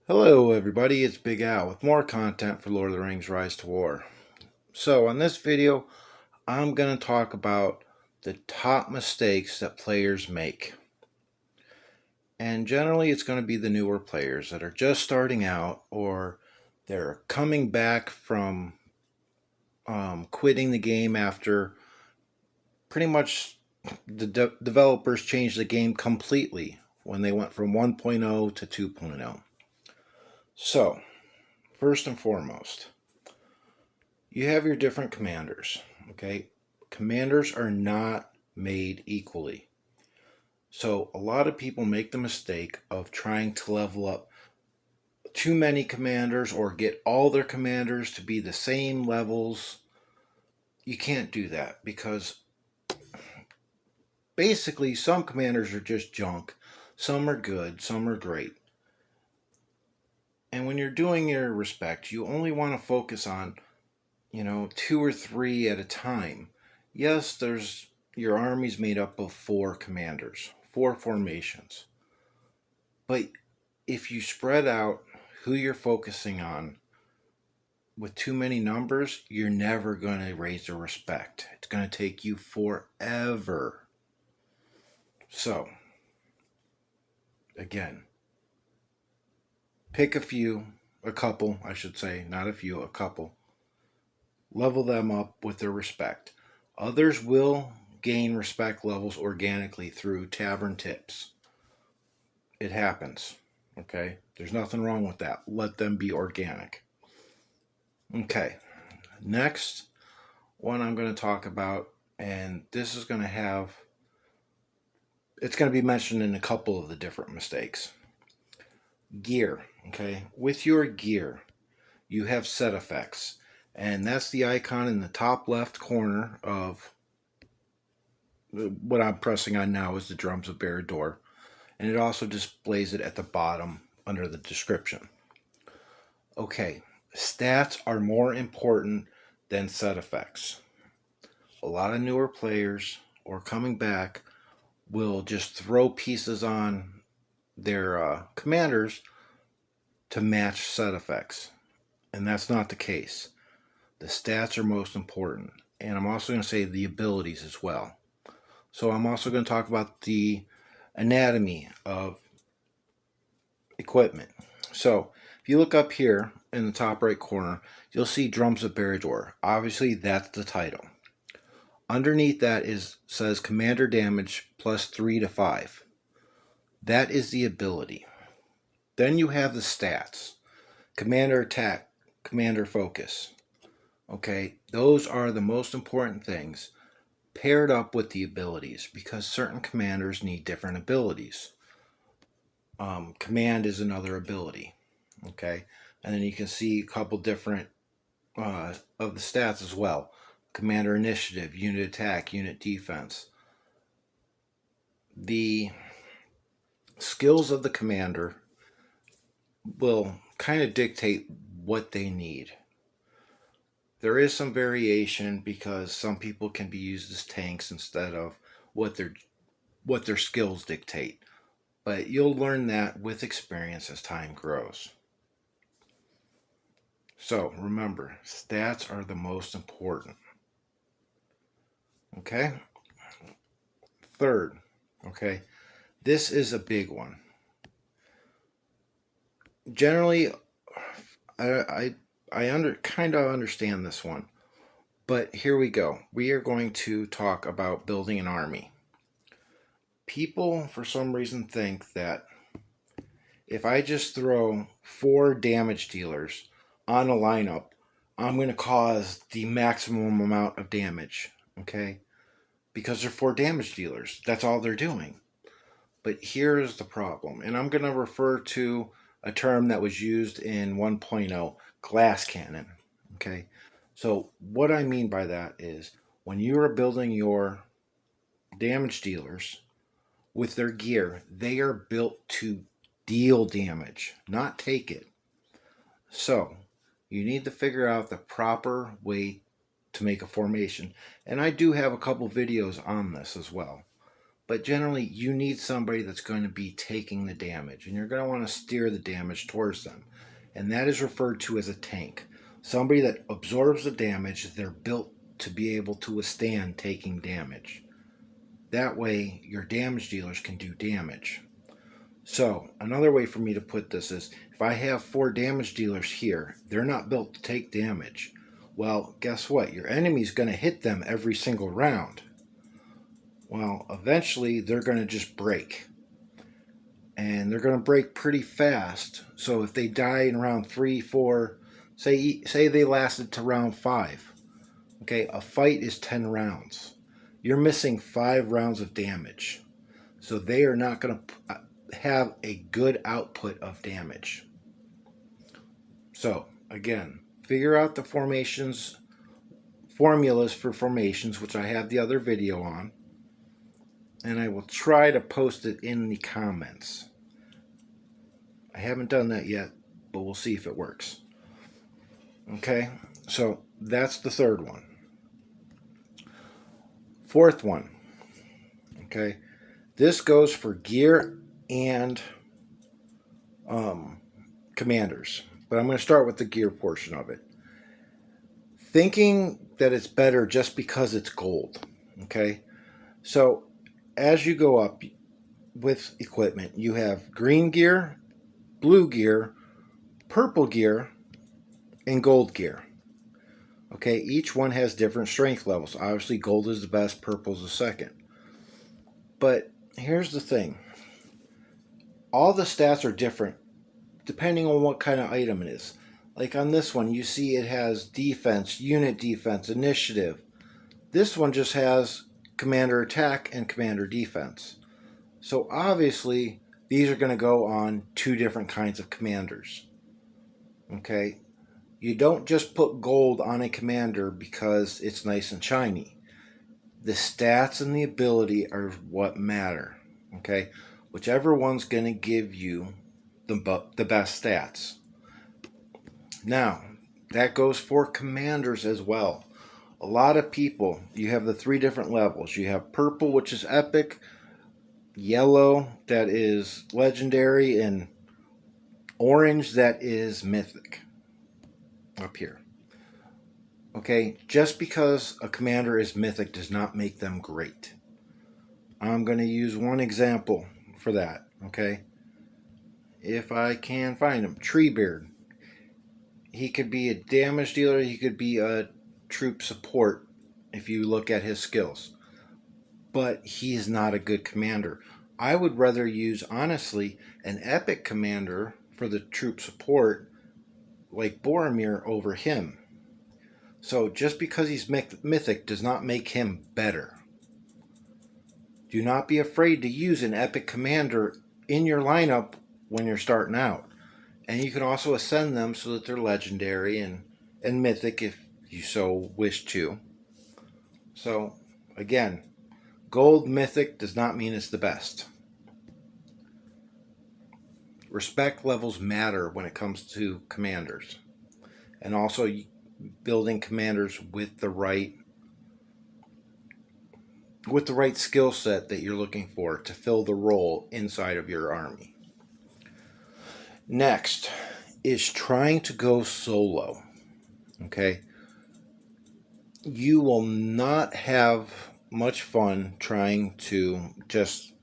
Hello everybody, it's Big Al with more content for Lord of the Rings Rise to War. So on this video, I'm going to talk about the top mistakes that players make. And generally it's going to be the newer players that are just starting out or they're coming back from quitting the game after pretty much the developers changed the game completely when they went from 1.0 to 2.0. So, first and foremost, you have your different commanders, okay? Commanders are not made equally. So a lot of people make the mistake of trying to level up too many commanders or get all their commanders to be the same levels. You can't do that because basically some commanders are just junk. Some are good, some are great. And when you're doing your respect, you only want to focus on, two or three at a time. Yes, there's your army's made up of 4 commanders, 4 formations. But if you spread out who you're focusing on with too many numbers, you're never going to raise their respect. It's going to take you forever. So, again, pick a couple, I should say, not a few, a couple. Level them up with their respect. Others will gain respect levels organically through tavern tips. It happens. Okay? There's nothing wrong with that. Let them be organic. Okay. Next one I'm going to talk about, and this is going to have, it's going to be mentioned in a couple of the different mistakes. Gear. Okay? With your gear, you have set effects. And that's the icon in the top left corner of what I'm pressing on now is the Drums of Barad-dûr. And it also displays it at the bottom under the description. Okay, stats are more important than set effects. A lot of newer players or coming back will just throw pieces on their commanders to match set effects. And that's not the case. The stats are most important. And I'm also going to say the abilities as well. So I'm also going to talk about the anatomy of equipment. So if you look up here in the top right corner, you'll see Drums of Barad-dûr. Obviously, that's the title. Underneath that says Commander Damage plus 3 to 5. That is the ability. Then you have the stats. Commander Attack, Commander Focus. Okay, those are the most important things paired up with the abilities because certain commanders need different abilities. Command is another ability. Okay, and then you can see a couple different of the stats as well. Commander Initiative, Unit Attack, Unit Defense. The skills of the commander will kind of dictate what they need. There is some variation because some people can be used as tanks instead of what their skills dictate. But you'll learn that with experience as time grows. So remember, stats are the most important. Okay? Third, okay, this is a big one. Generally, I kind of understand this one, but here we go. We are going to talk about building an army. People, for some reason, think that if I just throw 4 damage dealers on a lineup, I'm going to cause the maximum amount of damage, okay? Because they're 4 damage dealers. That's all they're doing. But here's the problem, and I'm going to refer to a term that was used in 1.0, glass cannon, okay? So what I mean by that is when you are building your damage dealers with their gear, they are built to deal damage, not take it. So you need to figure out the proper way to make a formation. And I do have a couple videos on this as well. but generally you need somebody that's going to be taking the damage, and you're going to want to steer the damage towards them. And that is referred to as a tank. Somebody that absorbs the damage. They're built to be able to withstand taking damage. That way your damage dealers can do damage. So another way for me to put this is, if I have 4 damage dealers here, they're not built to take damage. Well, guess what? Your enemy's going to hit them every single round. Well, eventually they're going to just break. And they're going to break pretty fast. So if they die in round 3, 4, say they lasted to round 5. Okay, a fight is 10 rounds. You're missing 5 rounds of damage. So they are not going to have a good output of damage. So, again, figure out the formations, formulas for formations, which I have the other video on. And I will try to post it in the comments. I haven't done that yet, but we'll see if it works. Okay, so that's the third one. Fourth one. Okay, this goes for gear and commanders, but I'm going to start with the gear portion of it. Thinking that it's better just because it's gold. Okay, so as you go up with equipment, you have green gear, blue gear, purple gear, and gold gear. Okay, each one has different strength levels. Obviously, gold is the best, purple is the second. But here's the thing. All the stats are different depending on what kind of item it is. Like on this one, you see it has defense, unit defense, initiative. This one just has commander attack and commander defense. So obviously, these are going to go on 2 different kinds of commanders. Okay? You don't just put gold on a commander because it's nice and shiny. The stats and the ability are what matter. Okay? Whichever one's going to give you the best stats. Now, that goes for commanders as well. A lot of people, you have the 3 different levels. You have purple, which is epic, yellow, that is legendary, and orange, that is mythic. Up here. Okay, just because a commander is mythic does not make them great. I'm going to use one example for that, okay? If I can find him. Treebeard. He could be a damage dealer, he could be a troop support if you look at his skills. But he is not a good commander. I would rather use, honestly, an epic commander for the troop support like Boromir over him. So just because he's mythic does not make him better. Do not be afraid to use an epic commander in your lineup when you're starting out. And you can also ascend them so that they're legendary and mythic if you so wish to. So, again, gold mythic does not mean it's the best. Respect levels matter when it comes to commanders. And also building commanders with the right skill set that you're looking for to fill the role inside of your army. Next is trying to go solo. Okay? You will not have much fun trying to just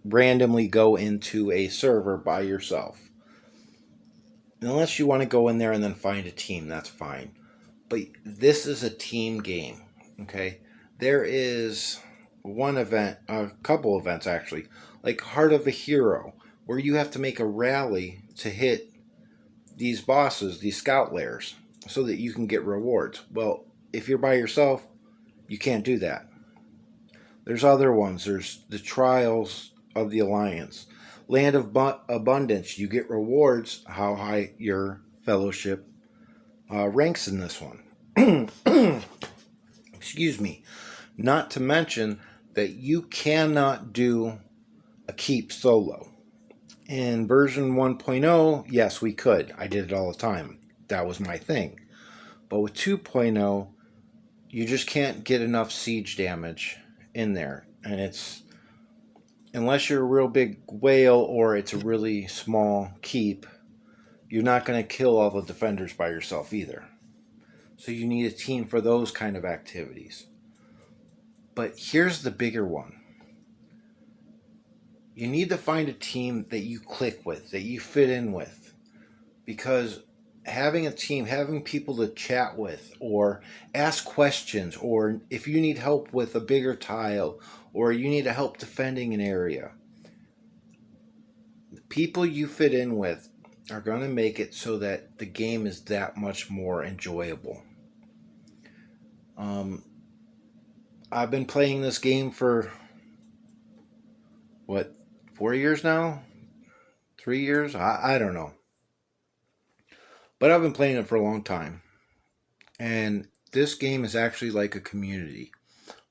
randomly go into a server by yourself. Unless you want to go in there and then find a team, that's fine. But this is a team game. Okay? There is one event, a couple events actually, like Heart of a Hero, where you have to make a rally to hit these bosses, these scout lairs, so that you can get rewards. Well, if you're by yourself, you can't do that. There's other ones. There's the Trials of the Alliance. Land of Abundance. You get rewards how high your fellowship ranks in this one. Excuse me. Not to mention that you cannot do a keep solo. In version 1.0, yes, we could. I did it all the time. That was my thing. But with 2.0, you just can't get enough siege damage in there. And unless you're a real big whale or it's a really small keep, you're not going to kill all the defenders by yourself either. So you need a team for those kind of activities. But here's the bigger one. You need to find a team that you click with, that you fit in with. Because having a team, having people to chat with or ask questions, or if you need help with a bigger tile or you need help defending an area, the people you fit in with are going to make it so that the game is that much more enjoyable. I've been playing this game for, 4 years now? 3 years? I don't know. But I've been playing it for a long time. And this game is actually like a community.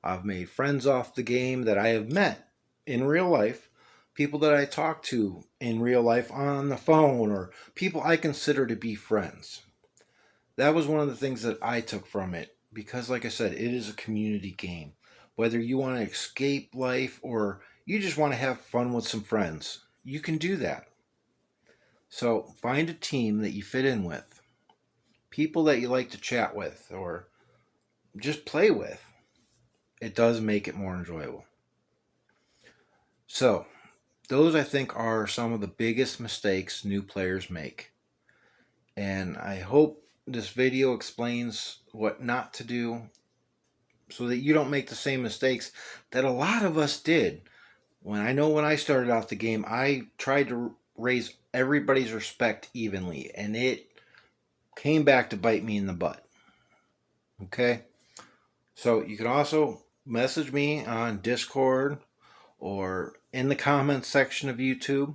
I've made friends off the game that I have met in real life, people that I talk to in real life on the phone, or people I consider to be friends. That was one of the things that I took from it because, like I said, it is a community game. Whether you want to escape life or you just want to have fun with some friends, you can do that. So find a team that you fit in with, people that you like to chat with or just play with. It does make it more enjoyable. So, those I think are some of the biggest mistakes new players make. And I hope this video explains what not to do so that you don't make the same mistakes that a lot of us did. When I started out the game, I tried to raise everybody's respect evenly, and it came back to bite me in the butt. Okay? So you can also message me on Discord or in the comments section of YouTube,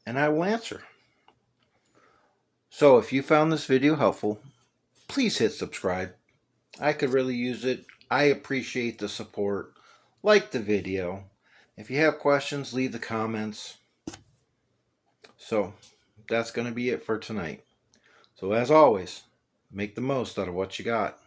and I will answer. So if you found this video helpful, please hit subscribe. I could really use it. I appreciate the support. Like the video. If you have questions, leave the comments. So that's going to be it for tonight. So as always, make the most out of what you got.